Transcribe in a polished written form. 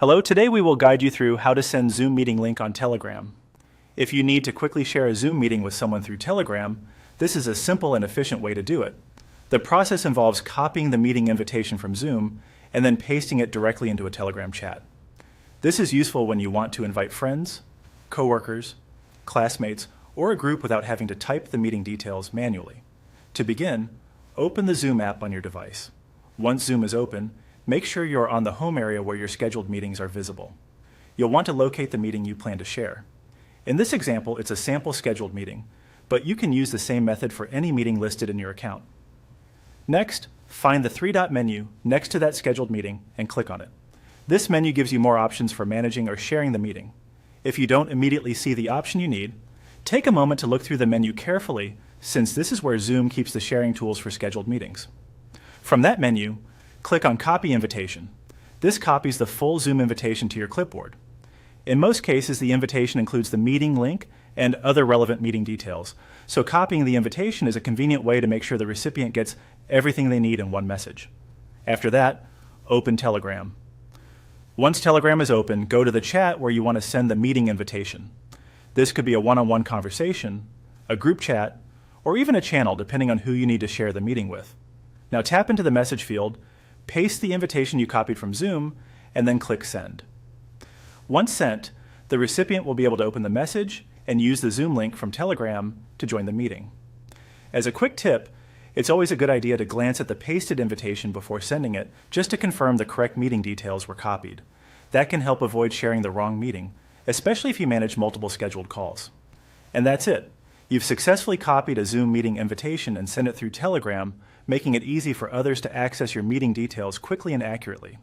Hello, today we will guide you through how to send Zoom meeting link on Telegram. If you need to quickly share a Zoom meeting with someone through Telegram, this is a simple and efficient way to do it. The process involves copying the meeting invitation from Zoom and then pasting it directly into a Telegram chat. This is useful when you want to invite friends, coworkers, classmates, or a group without having to type the meeting details manually. To begin, open the Zoom app on your device. Once Zoom is open, make sure you're on the home area where your scheduled meetings are visible. You'll want to locate the meeting you plan to share. In this example, it's a sample scheduled meeting, but you can use the same method for any meeting listed in your account. Next, find the three-dot menu next to that scheduled meeting and click on it. This menu gives you more options for managing or sharing the meeting. If you don't immediately see the option you need, take a moment to look through the menu carefully, since this is where Zoom keeps the sharing tools for scheduled meetings. From that menu, click on Copy Invitation. This copies the full Zoom invitation to your clipboard. In most cases, the invitation includes the meeting link and other relevant meeting details, so copying the invitation is a convenient way to make sure the recipient gets everything they need in one message. After that, open Telegram. Once Telegram is open, go to the chat where you want to send the meeting invitation. This could be a one-on-one conversation, a group chat, or even a channel depending on who you need to share the meeting with. Now tap into the message field, paste the invitation you copied from Zoom, and then click Send. Once sent, the recipient will be able to open the message and use the Zoom link from Telegram to join the meeting. As a quick tip, it's always a good idea to glance at the pasted invitation before sending it, just to confirm the correct meeting details were copied. That can help avoid sharing the wrong meeting, especially if you manage multiple scheduled calls. And that's it. You've successfully copied a Zoom meeting invitation and sent it through Telegram, making it easy for others to access your meeting details quickly and accurately.